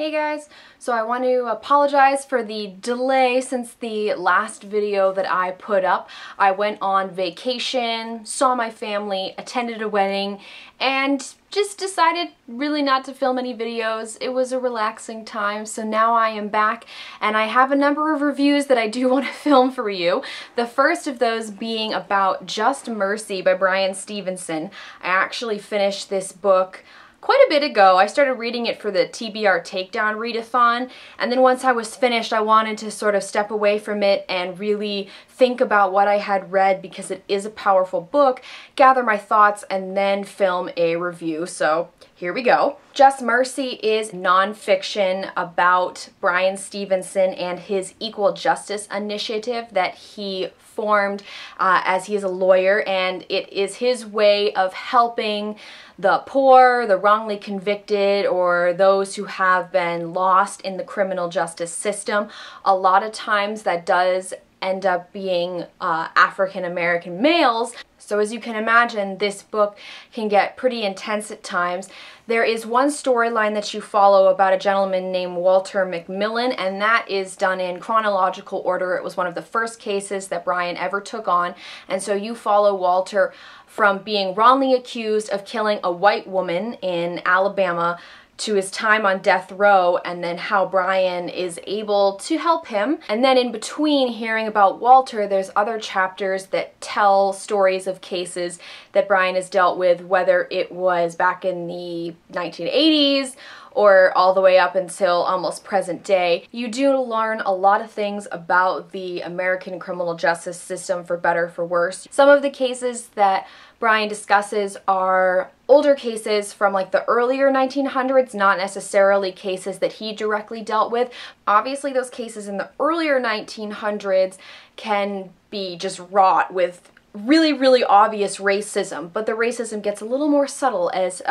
Hey guys, so I want to apologize for the delay since the last video that I put up. I went on vacation, saw my family, attended a wedding, and just decided really not to film any videos. It was a relaxing time, so now I am back and I have a number of reviews that I do want to film for you. The first of those being about Just Mercy by Bryan Stevenson. I actually finished this book quite a bit ago. I started reading it for the TBR Takedown readathon, and then once I was finished I wanted to sort of step away from it and really think about what I had read because it is a powerful book, gather my thoughts, and then film a review. So here we go. Just Mercy is nonfiction about Bryan Stevenson and his equal justice initiative that he formed as he is a lawyer, and it is his way of helping the poor, the wrongly convicted, or those who have been lost in the criminal justice system. A lot of times that does end up being African American males. So as you can imagine, this book can get pretty intense at times. There is one storyline that you follow about a gentleman named Walter McMillan, and that is done in chronological order. It was one of the first cases that Bryan ever took on, and so you follow Walter from being wrongly accused of killing a white woman in Alabama to his time on death row, and then how Bryan is able to help him. And then in between hearing about Walter, there's other chapters that tell stories of cases that Bryan has dealt with, whether it was back in the 1980s or all the way up until almost present day. You do learn a lot of things about the American criminal justice system, for better or for worse. Some of the cases that Bryan discusses are older cases from like the earlier 1900s, not necessarily cases that he directly dealt with. Obviously those cases in the earlier 1900s can be just wrought with really obvious racism, but the racism gets a little more subtle as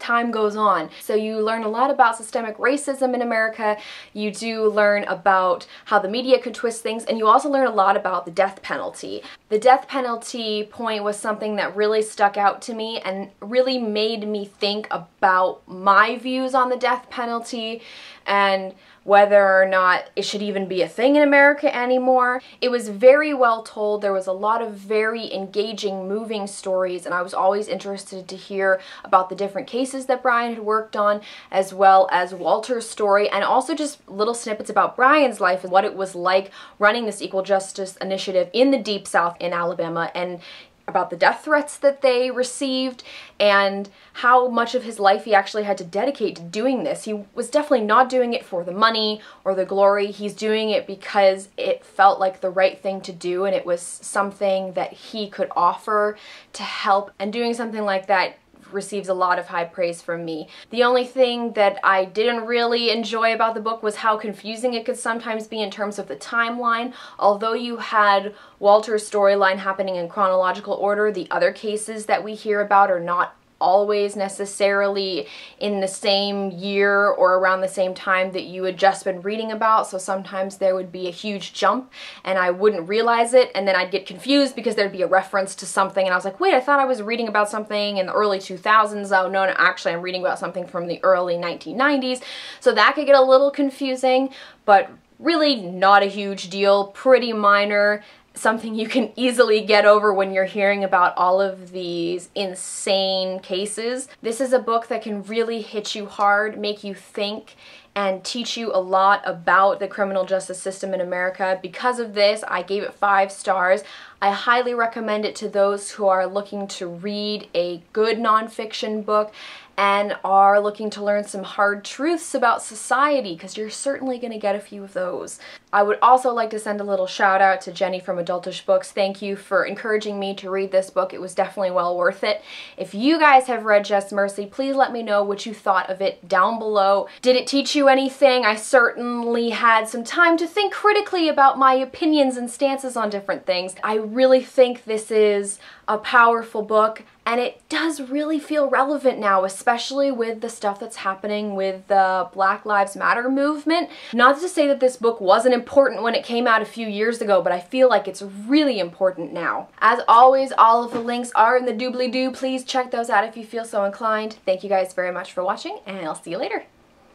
time goes on. So you learn a lot about systemic racism in America, you do learn about how the media could twist things, and you also learn a lot about the death penalty. The death penalty point was something that really stuck out to me and really made me think about my views on the death penalty and whether or not it should even be a thing in America anymore. It was very well told. There was a lot of very engaging, moving stories, and I was always interested to hear about the different cases that Bryan had worked on, as well as Walter's story, and also just little snippets about Bryan's life and what it was like running this equal justice initiative in the Deep South in Alabama, and about the death threats that they received and how much of his life he actually had to dedicate to doing this. He was definitely not doing it for the money or the glory. He's doing it because it felt like the right thing to do, and it was something that he could offer to help, and doing something like that receives a lot of high praise from me. The only thing that I didn't really enjoy about the book was how confusing it could sometimes be in terms of the timeline. Although you had Walter's storyline happening in chronological order, the other cases that we hear about are not always necessarily in the same year or around the same time that you had just been reading about, so sometimes there would be a huge jump and I wouldn't realize it, and then I'd get confused because there'd be a reference to something and I was like, wait, I thought I was reading about something in the early 2000s. Oh no, actually I'm reading about something from the early 1990s. So that could get a little confusing, but really not a huge deal, pretty minor. Something you can easily get over when you're hearing about all of these insane cases. This is a book that can really hit you hard, make you think, and teach you a lot about the criminal justice system in America. Because of this, I gave it 5 stars. I highly recommend it to those who are looking to read a good nonfiction book and are looking to learn some hard truths about society, because you're certainly going to get a few of those. I would also like to send a little shout out to Jenny from Adultish Books. Thank you for encouraging me to read this book. It was definitely well worth it. If you guys have read Just Mercy, please let me know what you thought of it down below. Did it teach you anything? I certainly had some time to think critically about my opinions and stances on different things. I really think this is a powerful book, and it does really feel relevant now, especially with the stuff that's happening with the Black Lives Matter movement. Not to say that this book wasn't important when it came out a few years ago, but I feel like it's really important now. As always, all of the links are in the doobly-doo. Please check those out if you feel so inclined. Thank you guys very much for watching, and I'll see you later.